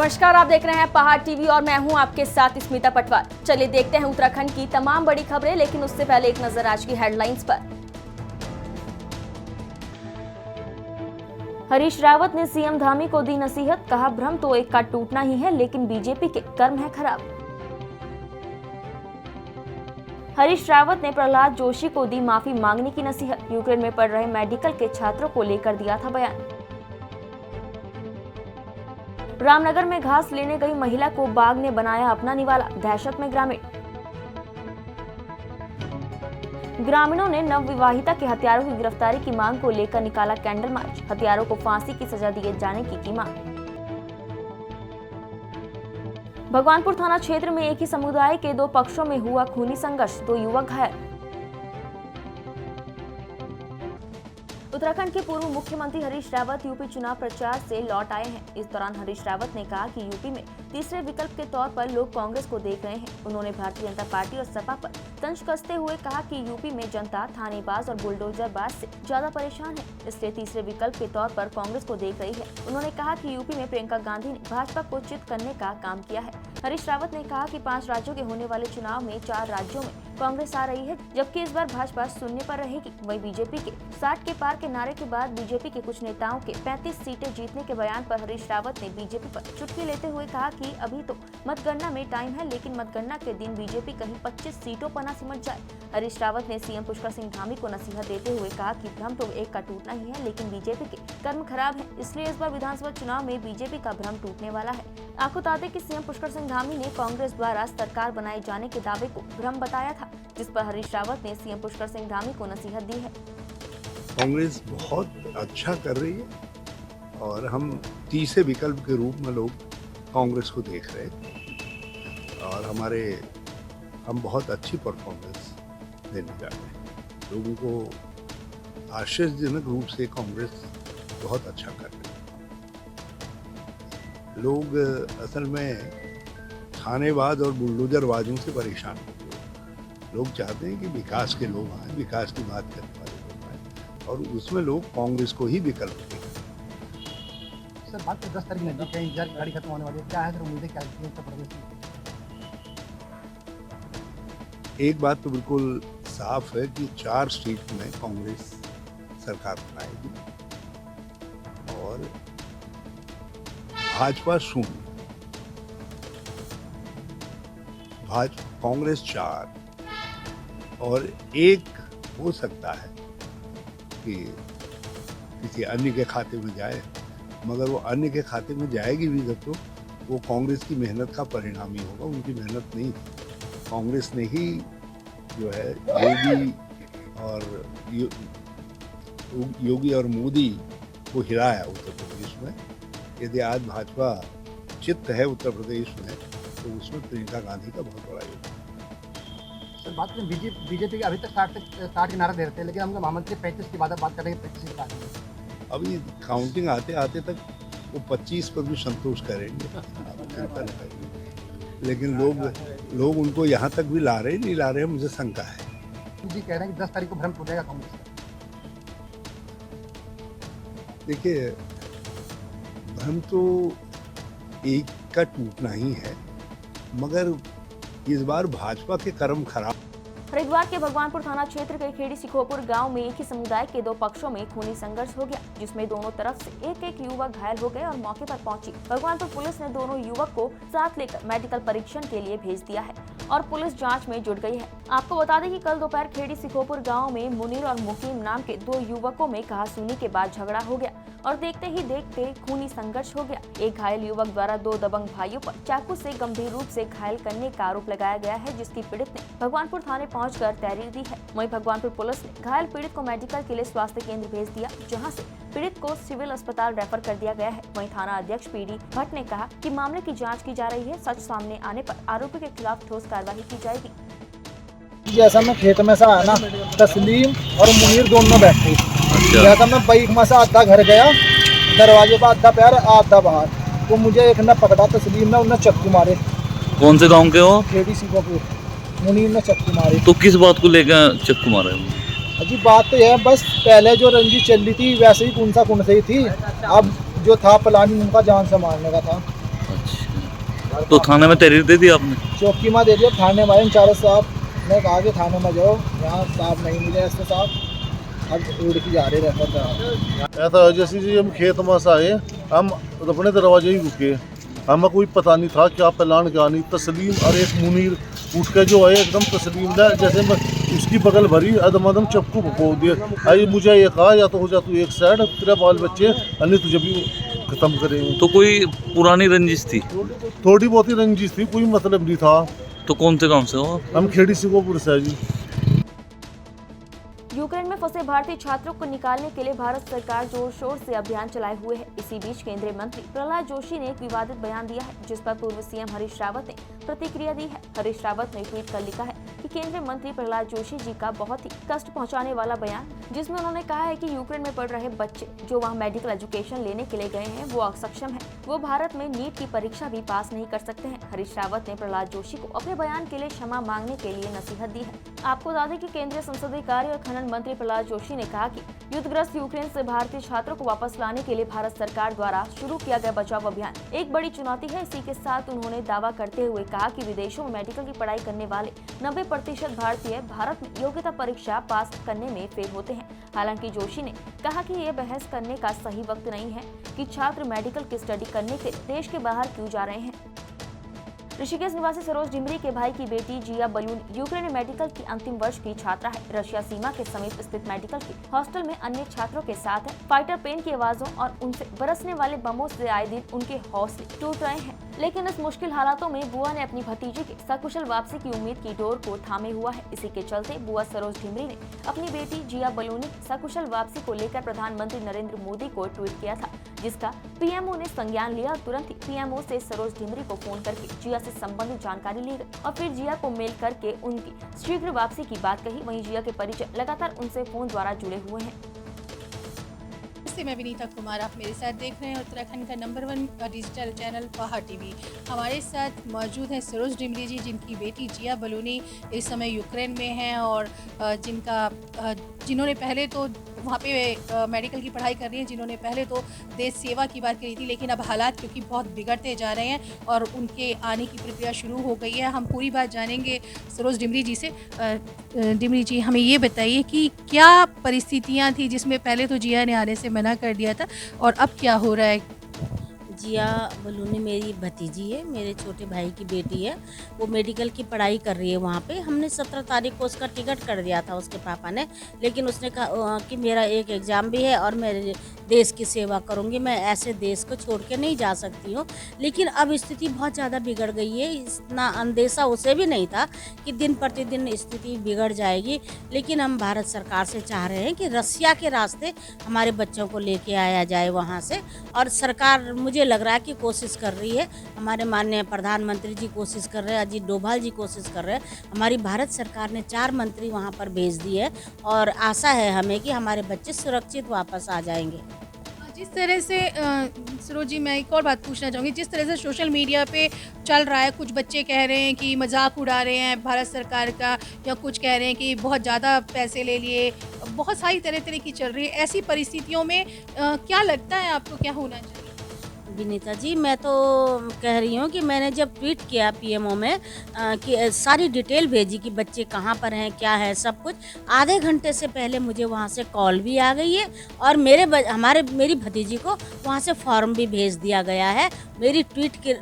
नमस्कार, आप देख रहे हैं पहाड़ टीवी और मैं हूं आपके साथ स्मिता पटवार। चलिए देखते हैं उत्तराखंड की तमाम बड़ी खबरें, लेकिन उससे पहले एक नजर आज की हेडलाइंस पर। हरीश रावत ने सीएम धामी को दी नसीहत, कहा भ्रम तो एक का टूटना ही है, लेकिन बीजेपी के कर्म है खराब। हरीश रावत ने प्रहलाद जोशी को दी माफी मांगने की नसीहत, यूक्रेन में पढ़ रहे मेडिकल के छात्रों को लेकर दिया था बयान। रामनगर में घास लेने गई महिला को बाघ ने बनाया अपना निवाला, दहशत में ग्रामीण। ग्रामीणों ने नवविवाहिता के हत्यारों की गिरफ्तारी की मांग को लेकर निकाला कैंडल मार्च, हत्यारों को फांसी की सजा दिए जाने की मांग। भगवानपुर थाना क्षेत्र में एक ही समुदाय के दो पक्षों में हुआ खूनी संघर्ष, 2 युवक घायल। उत्तराखंड के पूर्व मुख्यमंत्री हरीश रावत यूपी चुनाव प्रचार से लौट आए हैं। इस दौरान हरीश रावत ने कहा कि यूपी में तीसरे विकल्प के तौर पर लोग कांग्रेस को देख रहे हैं। उन्होंने भारतीय जनता पार्टी और सपा पर तंज कसते हुए कहा कि यूपी में जनता थानेबाज और बुलडोजरबाज से ज्यादा परेशान है, इसलिए तीसरे विकल्प के तौर पर कांग्रेस को देख रही है। उन्होंने कहा कि यूपी में प्रियंका गांधी ने भाजपा को चित करने का काम किया है। हरीश रावत ने कहा कि 5 राज्यों के होने वाले चुनाव में 4 राज्यों में कांग्रेस आ रही है, जबकि इस बार भाजपा शून्य पर रहेगी। वहीं बीजेपी के 60 के पार के नारे के बाद बीजेपी के कुछ नेताओं के 35 सीटें जीतने के बयान पर हरीश रावत ने बीजेपी पर चुटकी लेते हुए कहा कि अभी तो मतगणना में टाइम है, लेकिन मतगणना के दिन बीजेपी कहीं 25 सीटों पर न सिमट जाए। हरीश रावत ने सीएम पुष्कर सिंह धामी को नसीहत देते हुए कहा कि भ्रम तो एक का टूटना ही है, लेकिन बीजेपी के कर्म खराब है, इसलिए इस बार विधानसभा चुनाव में बीजेपी का भ्रम टूटने वाला है। आपको बता दें कि सीएम पुष्कर सिंह धामी ने कांग्रेस द्वारा सरकार बनाए जाने के दावे को भ्रम बताया था, जिस पर हरीश रावत ने सीएम पुष्कर सिंह धामी को नसीहत दी है। कांग्रेस बहुत अच्छा कर रही है और हम तीसरे विकल्प के रूप में लोग कांग्रेस को देख रहे हैं और हम बहुत अच्छी परफॉर्मेंस देने जा रहे हैं। लोगों को आश्चर्यजनक रूप से कांग्रेस बहुत अच्छा कर रही है। लोग असल में थानेबाज और बुलडोजरबाजों से परेशान हो गए। लोग चाहते हैं कि विकास के लोग आए, विकास की बात करने वाले लोग आए, और उसमें लोग कांग्रेस को ही विकल्प दें। सर, बात तो 10 तारीख नजदीक है, इंतजार की गाड़ी खत्म होने वाली है, क्या है सर उम्मीदें क्या है उत्तर प्रदेश में? एक बात तो बिल्कुल साफ है कि 4 सीट में कांग्रेस सरकार बनाएगी और भाजपा शून्य। कांग्रेस 4 और 1 हो सकता है कि किसी अन्य के खाते में जाए, मगर वो अन्य के खाते में जाएगी भी जब तो वो कांग्रेस की मेहनत का परिणाम ही होगा, उनकी मेहनत नहीं। कांग्रेस ने ही जो है योगी और मोदी को हिराया उत्तर प्रदेश में। यदि आज भाजपा चित्त है उत्तर प्रदेश में तो उसमें प्रियंका गांधी का बहुत बड़ा योगदान। सर, बात करें बीजेपी के अभी तक 60 के नारा दे रहे थे, लेकिन हम महामंत्री 35 की बात करेंगे, 25 की बात। अभी काउंटिंग आते आते तक वो 25 पर भी संतोष करेंगे, लेकिन लोग उनको यहाँ तक भी ला रहे नहीं ला रहे, मुझे शंका है। जी कह रहे हैं कि 10 तारीख को भ्रम टूटेगा कांग्रेस का। देखिए, भ्रम तो एक का टूटना ही है, मगर इस बार भाजपा के कर्म खराब। हरिद्वार के भगवानपुर थाना क्षेत्र के खेड़ी सिखोपुर गांव में एक ही समुदाय के 2 पक्षों में खूनी संघर्ष हो गया, जिसमें दोनों तरफ से एक युवक घायल हो गए और मौके पर पहुंची भगवानपुर पुलिस ने दोनों युवक को साथ लेकर मेडिकल परीक्षण के लिए भेज दिया है और पुलिस जांच में जुट गई है। आपको बता दें कि कल दोपहर खेड़ी सिखोपुर गाँव में मुनीर और मुकीम नाम के 2 युवकों में कहासुनी के बाद झगड़ा हो गया और देखते ही देखते खूनी संघर्ष हो गया। एक घायल युवक द्वारा 2 दबंग भाइयों पर चाकू से गंभीर रूप से घायल करने का आरोप लगाया गया है, जिसकी पीड़ित ने भगवानपुर थाने पहुंचकर तहरीर दी है। वहीं भगवानपुर पुलिस ने घायल पीड़ित को मेडिकल के लिए स्वास्थ्य केंद्र भेज दिया, जहां से पीड़ित को सिविल अस्पताल रेफर कर दिया गया है। वहीं थाना अध्यक्ष पीडी भट्ट ने कहा कि मामले की जाँच की जा रही है, सच सामने आने पर आरोपी के खिलाफ ठोस कार्रवाई की जाएगी। जैसा मैं खेत में से आया ना, तस्लीम और मुनीर दोनों बैठे। जैसा मैं बाइक में से आधा घर गया, दरवाजे पर आधा पैर आधा बाहर, तो मुझे एक ने पकड़ा तस्लीम ने, उन्हें चक्कू मारे। कौन से गांव के हो? खेड़ी सिखोपुर। मुनीर ने चक्कू मारे। तो किस बात को लेकर चक्कू मारा? अजी बात तो यह बस पहले जो रंजी चल रही थी वैसे ही कौन से ही थी। अब जो था प्लानिंग उनका जान से मारने का था। अच्छा, तो थाने में तहरीर दे दी आपने? चौकी में दे दिया, थाने वाले इंचार्ज साहब ने कहा कि थाने में जाओ, यहाँ साहब नहीं मिले एस साहब, अब उड़ के जा रहे रहता था। ऐसा जैसे जी हम खेत में से आए, हम अपने दरवाजे ही रुके, हमें कोई पता नहीं था क्या प्लान क्या नहीं। तस्लीम और एक मुनीर उठ के जो आए एकदम तस्लीम ने जैसे मैं उसकी बगल भरी अदम चप्पू भोग दिए। आई मुझे ये कहा या तो हो जा तू एक साइड, तेरे बाल बच्चे अन्य तुझे भी खत्म करेंगे। तो कोई पुरानी रंजिश थी? थोड़ी बहुत ही रंजिश थी, कोई मतलब नहीं था। तो कौन से गांव से हो? हम खेड़ी सिकोपुर से जी। यूक्रेन में फंसे भारतीय छात्रों को निकालने के लिए भारत सरकार जोर शोर से अभियान चलाए हुए है। इसी बीच केंद्रीय मंत्री प्रहलाद जोशी ने एक विवादित बयान दिया है, जिस पर पूर्व सीएम हरीश रावत ने प्रतिक्रिया दी है। हरीश रावत ने ट्वीट कर लिखा है कि केंद्रीय मंत्री प्रहलाद जोशी जी का बहुत ही कष्ट पहुंचाने वाला बयान, जिसमें उन्होंने कहा है कि यूक्रेन में पढ़ रहे बच्चे जो वहां मेडिकल एजुकेशन लेने के लिए गए हैं वो अक्षम है, वो भारत में नीट की परीक्षा भी पास नहीं कर सकते हैं। हरीश रावत ने प्रहलाद जोशी को अपने बयान के लिए क्षमा मांगने के लिए नसीहत दी है। आपको बता दें कि केंद्रीय संसदीय कार्य और खनन मंत्री प्रहलाद जोशी ने कहा कि युद्धग्रस्त यूक्रेन से भारतीय छात्रों को वापस लाने के लिए भारत सरकार द्वारा शुरू किया गया बचाव अभियान एक बड़ी चुनौती है। इसी के साथ उन्होंने दावा करते हुए कहा कि विदेशों में मेडिकल की पढ़ाई करने वाले 90% भारतीय भारत में योग्यता परीक्षा पास करने में फेल होते हैं। हालांकि जोशी ने कहा कि ये बहस करने का सही वक्त नहीं है कि छात्र मेडिकल की स्टडी करने के देश के बाहर क्यों जा रहे हैं। ऋषिकेश निवासी सरोज डिमरी के भाई की बेटी जिया बलून यूक्रेन मेडिकल की अंतिम वर्ष की छात्रा है। रशिया सीमा के समीप स्थित मेडिकल की हॉस्टल में अन्य छात्रों के साथ है। फाइटर प्लेन की आवाजों और उनसे बरसने वाले बमों से आए दिन उनके हौसले टूट रहे हैं, लेकिन इस मुश्किल हालातों में बुआ ने अपनी भतीजी के सकुशल वापसी की उम्मीद की डोर को थामे हुआ है। इसी के चलते बुआ सरोज डिमरी ने अपनी बेटी जिया बलूनी सकुशल वापसी को लेकर प्रधानमंत्री नरेंद्र मोदी को ट्वीट किया था, जिसका पीएमओ ने संज्ञान लिया। तुरंत ही पीएमओ से सरोज डिमरी को फोन करके जिया से संबंधित जानकारी ली गई और फिर जिया को मेल करके उनकी शीघ्र वापसी की बात कही। वहीं जिया के परिजन लगातार उनसे फोन द्वारा जुड़े हुए हैं। मैं विनीता कुमार, आप मेरे साथ देख रहे हैं उत्तराखंड का नंबर 1 डिजिटल चैनल पहाड़ टीवी। हमारे साथ मौजूद हैं सरोज डिमरी जी, जिनकी बेटी जिया बलूनी इस समय यूक्रेन में हैं और जिन्होंने पहले तो वहाँ पे मेडिकल की पढ़ाई कर रही हैं, जिन्होंने पहले तो देश सेवा की बात करी थी, लेकिन अब हालात क्योंकि बहुत बिगड़ते जा रहे हैं और उनके आने की प्रक्रिया शुरू हो गई है। हम पूरी बात जानेंगे सरोज डिमरी जी से। डिमरी जी, हमें ये बताइए कि क्या परिस्थितियाँ थी जिसमें पहले तो जिया ने आने से मना कर दिया था और अब क्या हो रहा है? जिया बलूनी मेरी भतीजी है, मेरे छोटे भाई की बेटी है। वो मेडिकल की पढ़ाई कर रही है वहाँ पे। हमने 17 तारीख को उसका टिकट कर दिया था उसके पापा ने, लेकिन उसने कहा कि मेरा एक एग्ज़ाम भी है और मैं देश की सेवा करूँगी, मैं ऐसे देश को छोड़ के नहीं जा सकती हूँ। लेकिन अब स्थिति बहुत ज़्यादा बिगड़ गई है। इतना अंदेशा उसे भी नहीं था कि दिन प्रतिदिन स्थिति बिगड़ जाएगी। लेकिन हम भारत सरकार से चाह रहे हैं कि रसिया के रास्ते हमारे बच्चों को लेके आया जाए वहाँ से, और सरकार मुझे लग रहा है कि कोशिश कर रही है। हमारे माननीय प्रधानमंत्री जी कोशिश कर रहे हैं, अजीत डोभाल जी कोशिश कर रहे हैं। हमारी भारत सरकार ने 4 मंत्री वहाँ पर भेज दिए और आशा है हमें कि हमारे बच्चे सुरक्षित वापस आ जाएंगे। जिस तरह से सरोज जी, मैं एक और बात पूछना चाहूँगी। जिस तरह से सोशल मीडिया पे चल रहा है, कुछ बच्चे कह रहे हैं कि मजाक उड़ा रहे हैं भारत सरकार का, या कुछ कह रहे हैं कि बहुत ज़्यादा पैसे ले लिए, बहुत सारी तरह की चल रही है। ऐसी परिस्थितियों में क्या लगता है आपको क्या होना चाहिए? विनीता जी, मैं तो कह रही हूँ कि मैंने जब ट्वीट किया पीएमओ में कि सारी डिटेल भेजी कि बच्चे कहाँ पर हैं, क्या है, सब कुछ, आधे घंटे से पहले मुझे वहाँ से कॉल भी आ गई है और मेरी भतीजी को वहाँ से फॉर्म भी भेज दिया गया है मेरी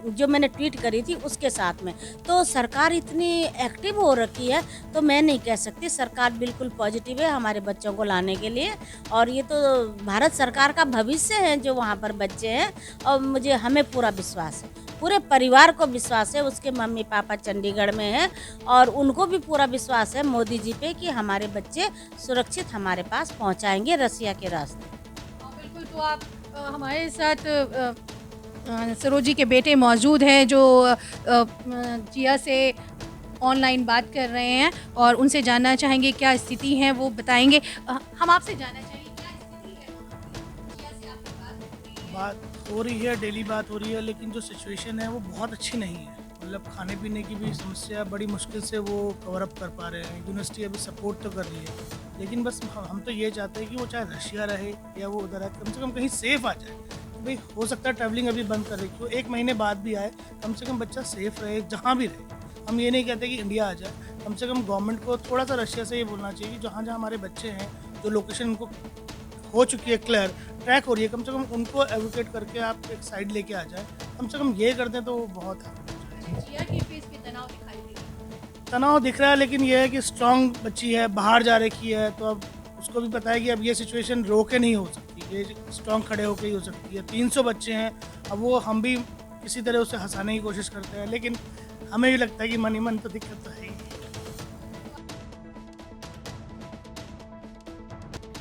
जो मैंने ट्वीट करी थी उसके साथ में। तो सरकार इतनी एक्टिव हो रखी है, तो मैं नहीं कह सकती। सरकार बिल्कुल पॉजिटिव है हमारे बच्चों को लाने के लिए, और ये तो भारत सरकार का भविष्य है जो वहाँ पर बच्चे हैं। और हमें पूरा विश्वास है, पूरे परिवार को विश्वास है, उसके मम्मी पापा चंडीगढ़ में हैं और उनको भी पूरा विश्वास है मोदी जी पे कि हमारे बच्चे सुरक्षित हमारे पास पहुंचाएंगे रसिया के रास्ते। बिल्कुल। तो आप हमारे साथ सरोज जी के बेटे मौजूद हैं जो जिया से ऑनलाइन बात कर रहे हैं और उनसे जानना चाहेंगे क्या स्थिति है, वो बताएंगे। हम आपसे जानना चाहेंगे क्या स्थिति है जिया से आपकी बात हो रही है, डेली बात हो रही है, लेकिन जो सिचुएशन है वो बहुत अच्छी नहीं है। मतलब खाने पीने की भी समस्या बड़ी मुश्किल से वो कवर अप कर पा रहे हैं। यूनिवर्सिटी अभी सपोर्ट तो कर रही है, लेकिन बस हम तो ये चाहते हैं कि वो चाहे रशिया रहे या वो उधर है, कम से कम कहीं सेफ आ जाए। भाई हो सकता है ट्रैवलिंग अभी बंद कर रखी हो, 1 महीने बाद भी आए, कम से कम बच्चा सेफ रहे जहाँ भी रहे। हम ये नहीं कहते कि इंडिया आ जाए, कम से कम गवर्नमेंट को थोड़ा सा रशिया से ये बोलना चाहिए कि जहाँ जहाँ हमारे बच्चे हैं, जो लोकेशन उनको हो चुकी है क्लियर, ट्रैक हो रही है, कम से कम उनको एवोकेट करके आप एक साइड लेके आ जाए। कम से कम ये कर दें तो बहुत है। जिया के फेस पे तनाव दिखाई दे रहा है। तनाव दिख रहा है, लेकिन ये है कि स्ट्रांग बच्ची है, बाहर जा रखी है, तो अब उसको भी पता है कि अब ये सिचुएशन रोके नहीं हो सकती, ये स्ट्रांग खड़े होके ही हो सकती है। 300 बच्चे हैं, अब वो हम भी किसी तरह उसे हंसाने की कोशिश करते हैं, लेकिन हमें भी लगता है कि मन ही मन तो दिक्कत तो है ही।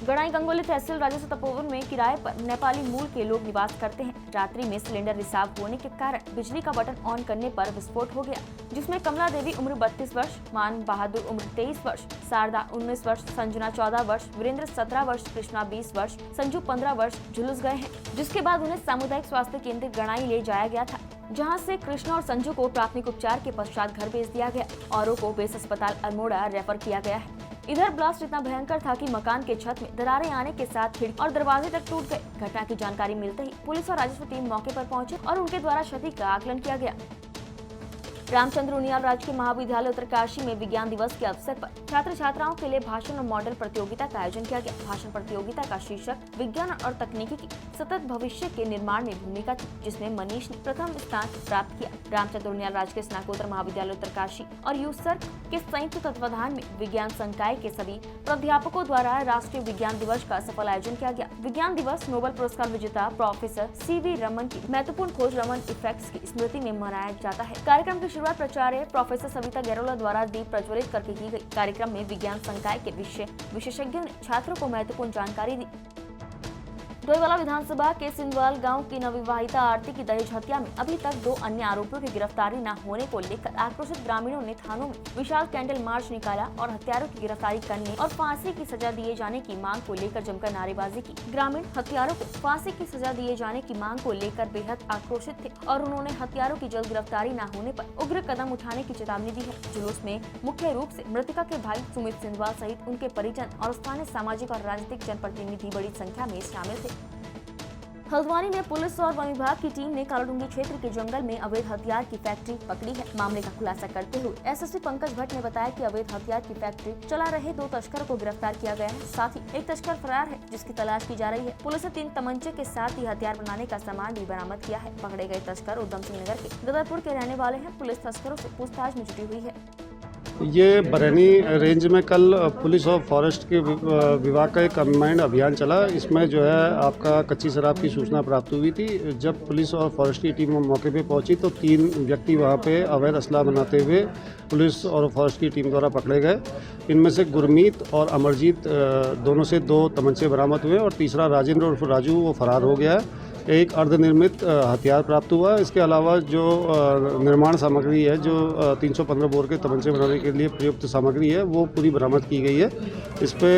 गणाई गंगोली तहसील राजस्व तपोवन में किराए पर नेपाली मूल के लोग निवास करते हैं। रात्रि में सिलेंडर रिसाव होने के कारण बिजली का बटन ऑन करने पर विस्फोट हो गया, जिसमें कमला देवी उम्र 32 वर्ष, मान बहादुर उम्र 23 वर्ष, शारदा 19 वर्ष, संजना 14 वर्ष, वीरेंद्र 17 वर्ष, कृष्णा 20 वर्ष, संजू 15 वर्ष झुलस गए हैं, जिसके बाद उन्हें सामुदायिक स्वास्थ्य केंद्र गणाई ले जाया गया था, जहां से कृष्णा और संजू को प्राथमिक उपचार के पश्चात घर भेज दिया गया। औरों को बेस अस्पताल अल्मोड़ा रेफर किया गया है। इधर ब्लास्ट इतना भयंकर था कि मकान के छत में दरारें आने के साथ खिड़की और दरवाजे तक टूट गए। घटना की जानकारी मिलते ही पुलिस और राजस्व टीम मौके पर पहुंचे और उनके द्वारा क्षति का आकलन किया गया। रामचंद्र उनियाल राजकीय महाविद्यालय उत्तरकाशी में विज्ञान दिवस के अवसर पर छात्र छात्राओं के लिए भाषण और मॉडल प्रतियोगिता का आयोजन किया गया। भाषण प्रतियोगिता का शीर्षक विज्ञान और तकनीकी की सतत भविष्य के निर्माण में भूमिका थी, जिसमें मनीष ने प्रथम स्थान प्राप्त किया। रामचंद्र उनियाल राजकीय स्नातकोत्तर महाविद्यालय उत्तरकाशी और यूसर्क के संयुक्त तत्वाधान में विज्ञान संकाय के सभी प्राध्यापकों द्वारा राष्ट्रीय विज्ञान दिवस का सफल आयोजन किया गया। विज्ञान दिवस नोबेल पुरस्कार विजेता प्रोफेसर CV रमन की महत्वपूर्ण खोज रमन इफेक्ट्स की स्मृति में मनाया जाता है। कार्यक्रम की शुरुआत प्राचार्य प्रोफेसर सविता गैरोला द्वारा दीप प्रज्वलित करके की गई। कार्यक्रम में विज्ञान संकाय के विशेषज्ञों ने छात्रों को महत्वपूर्ण जानकारी दी। डोईवाला विधानसभा के सिंधवाल गांव की नवविवाहिता आरती की दहेज हत्या में अभी तक 2 अन्य आरोपियों की गिरफ्तारी न होने को लेकर आक्रोशित ग्रामीणों ने थानों में विशाल कैंडल मार्च निकाला और हत्यारों की गिरफ्तारी करने और फांसी की सजा दिए जाने की मांग को लेकर जमकर नारेबाजी की। ग्रामीण हत्यारों को फांसी की सजा दिए जाने की मांग को लेकर बेहद आक्रोशित थे और उन्होंने हत्यारों की जल्द गिरफ्तारी न होने पर उग्र कदम उठाने की चेतावनी दी है। जुलूस में मुख्य रूप से मृतका के भाई सुमित सिंधवाल सहित उनके परिजन और स्थानीय सामाजिक और राजनीतिक जनप्रतिनिधि बड़ी संख्या में शामिल थे। हल्द्वानी में पुलिस और वन विभाग की टीम ने कालाडूंगी क्षेत्र के जंगल में अवैध हथियार की फैक्ट्री पकड़ी है। मामले का खुलासा करते हुए SSP पंकज भट्ट ने बताया कि अवैध हथियार की फैक्ट्री चला रहे 2 तस्करों को गिरफ्तार किया गया है। साथ ही एक तस्कर फरार है, जिसकी तलाश की जा रही है। पुलिस ने 3 तमंचे के साथ ही हथियार बनाने का सामान भी बरामद किया है। पकड़े गए तस्कर उधम सिंह नगर के गदरपुर के रहने वाले हैं। पुलिस तस्करों से पूछताछ में जुटी हुई है। ये बरैनी रेंज में कल पुलिस और फॉरेस्ट के विभाग का एक कंबाइंड अभियान चला। इसमें जो है आपका कच्ची शराब की सूचना प्राप्त हुई थी। जब पुलिस और फॉरेस्ट की टीम मौके पे पहुंची तो 3 व्यक्ति वहां पे अवैध असला बनाते हुए पुलिस और फॉरेस्ट की टीम द्वारा पकड़े गए। इनमें से गुरमीत और अमरजीत दोनों से 2 तमंचे बरामद हुए और तीसरा राजेंद्र उर्फ राजू वो फरार हो गया है। एक अर्धनिर्मित हथियार प्राप्त हुआ। इसके अलावा जो निर्माण सामग्री है, जो 315 बोर के तमंचे बनाने के लिए प्रयुक्त सामग्री है, वो पूरी बरामद की गई है। इस पे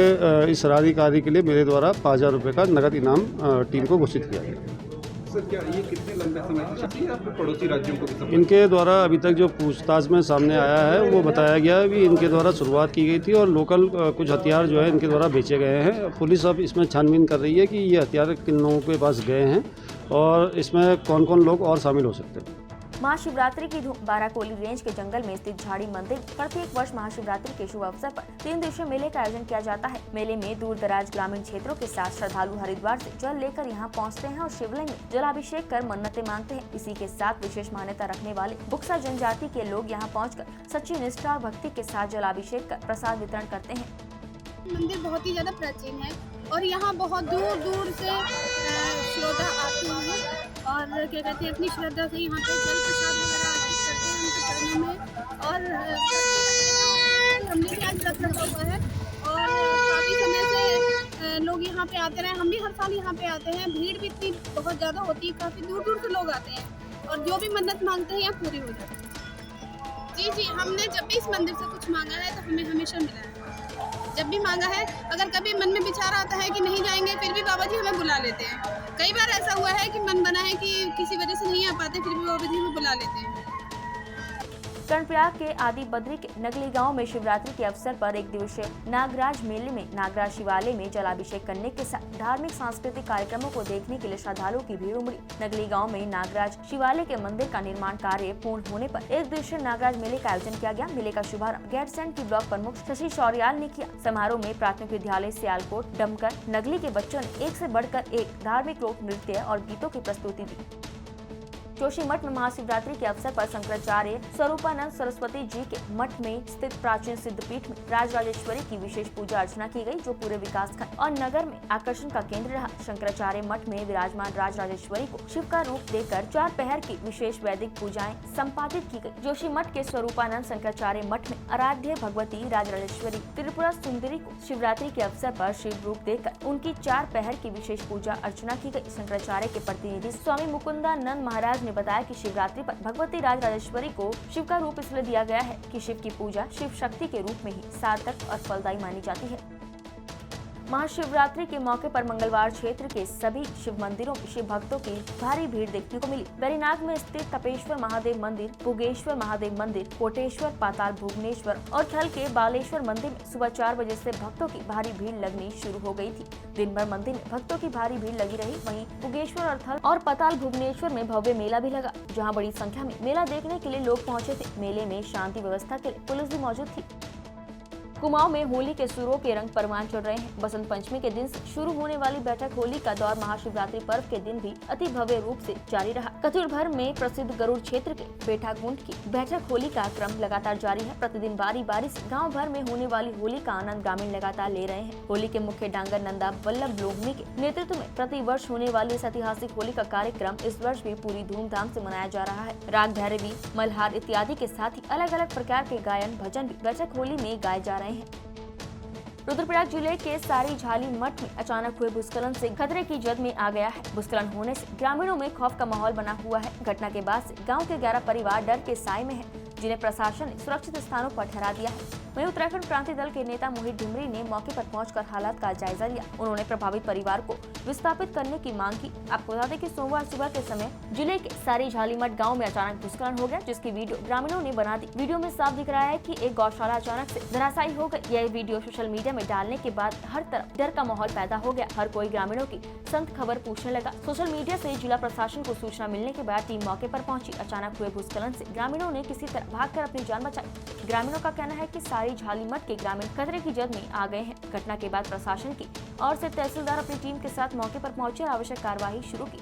इस शरारती कार्य के लिए मेरे द्वारा 5000 रुपये का नगद इनाम टीम को घोषित किया गया। सर, क्या ये कितने लंबे समय से चलती है या फिर पड़ोसी राज्यों को भी? इनके द्वारा अभी तक जो पूछताछ में सामने आया है वो बताया गया है कि इनके द्वारा शुरुआत की गई थी और लोकल कुछ हथियार जो है इनके द्वारा बेचे गए हैं। पुलिस अब इसमें छानबीन कर रही है कि ये हथियार किन लोगों के पास गए हैं और इसमें कौन कौन लोग और शामिल हो सकते हैं। महाशिवरात्रि की धूम। बाराकोली रेंज के जंगल में स्थित झाड़ी मंदिर प्रत्येक वर्ष महाशिवरात्रि के शुभ अवसर पर 3 दिवसीय मेले का आयोजन किया जाता है। मेले में दूर दराज ग्रामीण क्षेत्रों के साथ श्रद्धालु हरिद्वार से जल लेकर यहां पहुंचते हैं और शिवलिंग में जलाभिषेक कर मन्नतें मांगते हैं। इसी के साथ विशेष मान्यता रखने वाले बुक्सा जनजाति के लोग यहां पहुंचकर सच्ची निष्ठा और भक्ति के साथ जलाभिषेक कर प्रसाद वितरण करते हैं। मंदिर बहुत ही ज्यादा प्राचीन है और यहाँ बहुत दूर दूर से श्रद्धा आती है और क्या कहते हैं अपनी श्रद्धा से यहाँ पे जल प्रसाद वगैरह अर्पित करते हैं उनके चरणों में। और हमने भी आज व्रत रखा हुआ है और काफ़ी समय से लोग यहाँ पे आते रहे। हम भी हर साल यहाँ पे आते हैं। भीड़ भी इतनी बहुत ज़्यादा होती है, काफ़ी दूर दूर से लोग आते हैं और जो भी मन्नत मांगते हैं यहाँ पूरी हो जाती है। जी, हमने जब भी इस मंदिर से कुछ मांगा है तो हमें हमेशा मिला है। जब भी मांगा है, अगर कभी मन में विचार आता है कि नहीं जाएंगे, फिर भी बाबा जी हमें बुला लेते हैं। कई बार ऐसा हुआ है कि मन बना है कि किसी वजह से नहीं आ पाते, फिर भी बाबा जी हमें बुला लेते हैं। कर्णप्रयाग के आदि बद्री के नगली गांव में शिवरात्रि के अवसर पर एक दिवसीय नागराज मेले में नागराज शिवालय में जलाभिषेक करने के साथ धार्मिक सांस्कृतिक कार्यक्रमों को देखने के लिए श्रद्धालुओं की भीड़ उमड़ी। नगली गांव में नागराज शिवालय के मंदिर का निर्माण कार्य पूर्ण होने पर एक दिवसीय नागराज मेले का आयोजन किया गया। मेले का शुभारंभ गैरसैंण की ब्लॉक प्रमुख शशि शौर्याल ने किया। समारोह में प्राथमिक विद्यालय सियालकोट डमकर नगली के बच्चों ने एक से बढ़कर एक धार्मिक लोक नृत्य और गीतों की प्रस्तुति दी। जोशीमठ में महाशिवरात्रि के अवसर पर शंकराचार्य स्वरूपानंद सरस्वती जी के मठ में स्थित प्राचीन सिद्धपीठ में राजराजेश्वरी की विशेष पूजा अर्चना की गई, जो पूरे विकासखंड और नगर में आकर्षण का केंद्र रहा। शंकराचार्य मठ में विराजमान राजराजेश्वरी को शिव का रूप देकर 4 पहर की विशेष वैदिक पूजाएं संपादित की गई। जोशीमठ के स्वरूपानंद शंकराचार्य मठ में आराध्य भगवती राजराजेश्वरी त्रिपुरा सुंदरी को शिवरात्रि के अवसर पर शिव रूप देकर उनकी 4 पहर की विशेष पूजा अर्चना की गई। शंकराचार्य के प्रतिनिधि स्वामी मुकुंदानंद महाराज ने बताया कि शिवरात्रि पर भगवती राजराजेश्वरी को शिव का रूप इसलिए दिया गया है कि शिव की पूजा शिव शक्ति के रूप में ही सार्थक और फलदायी मानी जाती है। महाशिवरात्रि के मौके पर मंगलवार क्षेत्र के सभी शिव मंदिरों में शिव भक्तों की भारी भीड़ देखने को मिली। बैरीनाग में स्थित तपेश्वर महादेव मंदिर, पुगेश्वर महादेव मंदिर, कोटेश्वर, पाताल भुवनेश्वर और थल के बालेश्वर मंदिर में सुबह 4 बजे से भक्तों की भारी भीड़ लगनी शुरू हो गई थी। दिन भर मंदिर में भक्तों की भारी भीड़ लगी रही। वहीं पुगेश्वर और थल और पाताल भुवनेश्वर में भव्य मेला भी लगा, जहाँ बड़ी संख्या में मेला देखने के लिए लोग पहुँचे थे। मेले में शांति व्यवस्था के लिए पुलिस भी मौजूद थी। कुमाऊं में होली के सुरों के रंग परवान चढ़ रहे हैं। बसंत पंचमी के दिन से शुरू होने वाली बैठक होली का दौर महाशिवरात्रि पर्व के दिन भी अति भव्य रूप से जारी रहा। कतूर भर में प्रसिद्ध गरुड़ क्षेत्र के बेठाकुंड की बैठक होली का क्रम लगातार जारी है। प्रतिदिन बारी बारी से गांव भर में होने वाली होली का आनंद ग्रामीण लगातार ले रहे हैं। होली के मुख्य डांगर नंदा वल्लभ लोगमी के नेतृत्व में प्रति वर्ष होने वाली इस ऐतिहासिक होली का कार्यक्रम इस वर्ष भी पूरी धूमधाम से मनाया जा रहा है। राग, भैरवी, मल्हार इत्यादि के साथ ही अलग अलग प्रकार के गायन भजन भी बैठक होली में गाए जा रहे हैं। रुद्रप्रयाग जिले के सारी झाली मठ में अचानक हुए भूस्खलन से खतरे की जद में आ गया है। भूस्खलन होने से ग्रामीणों में खौफ का माहौल बना हुआ है। घटना के बाद से गांव के 11 परिवार डर के साए में हैं, जिन्हें प्रशासन ने सुरक्षित स्थानों पर ठहरा दिया है। वहीं उत्तराखंड क्रांति दल के नेता मोहित ढुमरी ने मौके पर पहुंचकर हालात का जायजा लिया। उन्होंने प्रभावित परिवार को विस्थापित करने की मांग की। आपको बता दें कि सोमवार सुबह के समय जिले के सारी झालीमठ गांव में अचानक भूस्खलन हो गया, जिसकी वीडियो ग्रामीणों ने बना दी। वीडियो में साफ दिख रहा है कि एक गौशाला अचानक से धराशायी हो गई। यह वीडियो सोशल मीडिया में डालने के बाद हर तरफ डर का माहौल पैदा हो गया। हर कोई ग्रामीणों की संत खबर पूछने लगा। सोशल मीडिया से जिला प्रशासन को सूचना मिलने के बाद टीम मौके पर पहुंची। अचानक हुए भूस्खलन से ग्रामीणों ने किसी तरह भागकर अपनी जान बचाई। ग्रामीणों का कहना है कि सारी झालीमठ के ग्रामीण खतरे की जद में आ गए हैं। घटना के बाद प्रशासन की ओर से तहसीलदार अपनी टीम के साथ मौके पर पहुंचे और आवश्यक कार्रवाई शुरू की।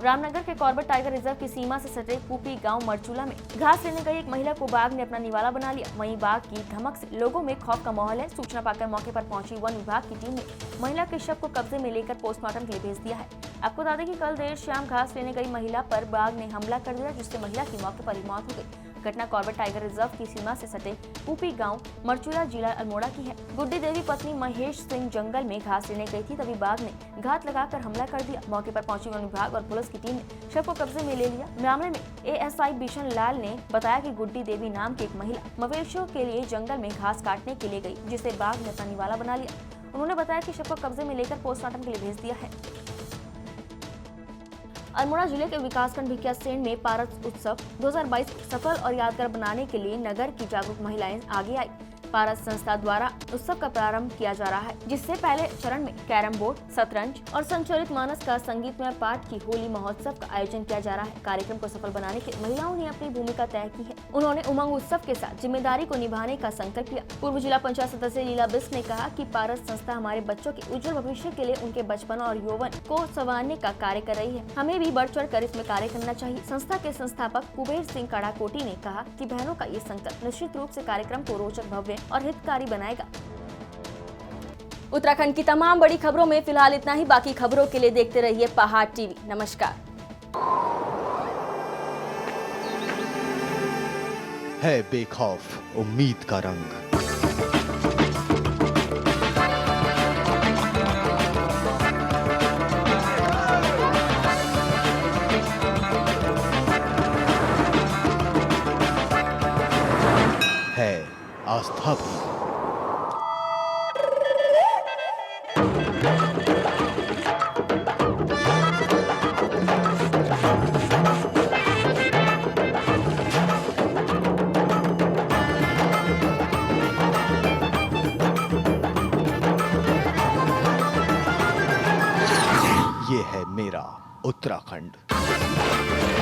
रामनगर के कॉर्बेट टाइगर रिजर्व की सीमा से सटे कुपी गांव मरचूला में घास लेने गई एक महिला को बाघ ने अपना निवाला बना लिया। वहीं बाघ की धमक से लोगों में खौफ का माहौल है। सूचना पाकर मौके पर पहुंची वन विभाग की टीम ने महिला के शव को कब्जे में लेकर पोस्टमार्टम के लिए भेज दिया है। आपको बता दें कि कल देर शाम घास लेने गई महिला पर बाघ ने हमला कर दिया, जिससे महिला की मौके पर ही मौत हो गई। घटना कॉर्बेट टाइगर रिजर्व की सीमा से सटे कुपी गांव मरचूला जिला अल्मोड़ा की है। गुड्डी देवी पत्नी महेश सिंह जंगल में घास लेने गई थी, तभी बाघ ने घात लगाकर हमला कर दिया। मौके पर पहुंची वन विभाग और पुलिस की टीम ने शव को कब्जे में ले लिया। मामले में एएसआई बिशन लाल ने बताया कि गुड्डी देवी नाम की एक महिला मवेशियों के लिए जंगल में घास काटने के लिए गई, जिसे बाघ ने अपना निवाला बना लिया। उन्होंने बताया कि शव को कब्जे में लेकर पोस्टमार्टम के लिए भेज दिया है। अल्मोड़ा जिले के विकासखंड भिकियासेन में पारस उत्सव 2022 को सफल और यादगार बनाने के लिए नगर की जागरूक महिलाएं आगे आई। पारस संस्था द्वारा उत्सव का प्रारंभ किया जा रहा है, जिससे पहले चरण में कैरम बोर्ड, शतरंज और संचरित मानस का संगीतमय पाठ की होली महोत्सव का आयोजन किया जा रहा है। कार्यक्रम को सफल बनाने के महिलाओं ने अपनी भूमिका तय की है। उन्होंने उमंग उत्सव के साथ जिम्मेदारी को निभाने का संकल्प लिया। पूर्व जिला पंचायत सदस्य लीला बिस्ट ने कहा कि पारस संस्था हमारे बच्चों के उज्जवल भविष्य के लिए उनके बचपन और यौवन को संवारने का कार्य कर रही है। हमें भी बढ़ चढ़ कर इसमें कार्य करना चाहिए। संस्था के संस्थापक कुबेर सिंह कड़ाकोटी ने कहा कि बहनों का ये संकल्प निश्चित रूप से कार्यक्रम को रोचक, भव्य और हितकारी बनाएगा। उत्तराखंड की तमाम बड़ी खबरों में फिलहाल इतना ही। बाकी खबरों के लिए देखते रहिए पहाड़ टीवी। नमस्कार। है बेखौफ उम्मीद का रंग। है आस्था भी। मेरा उत्तराखंड।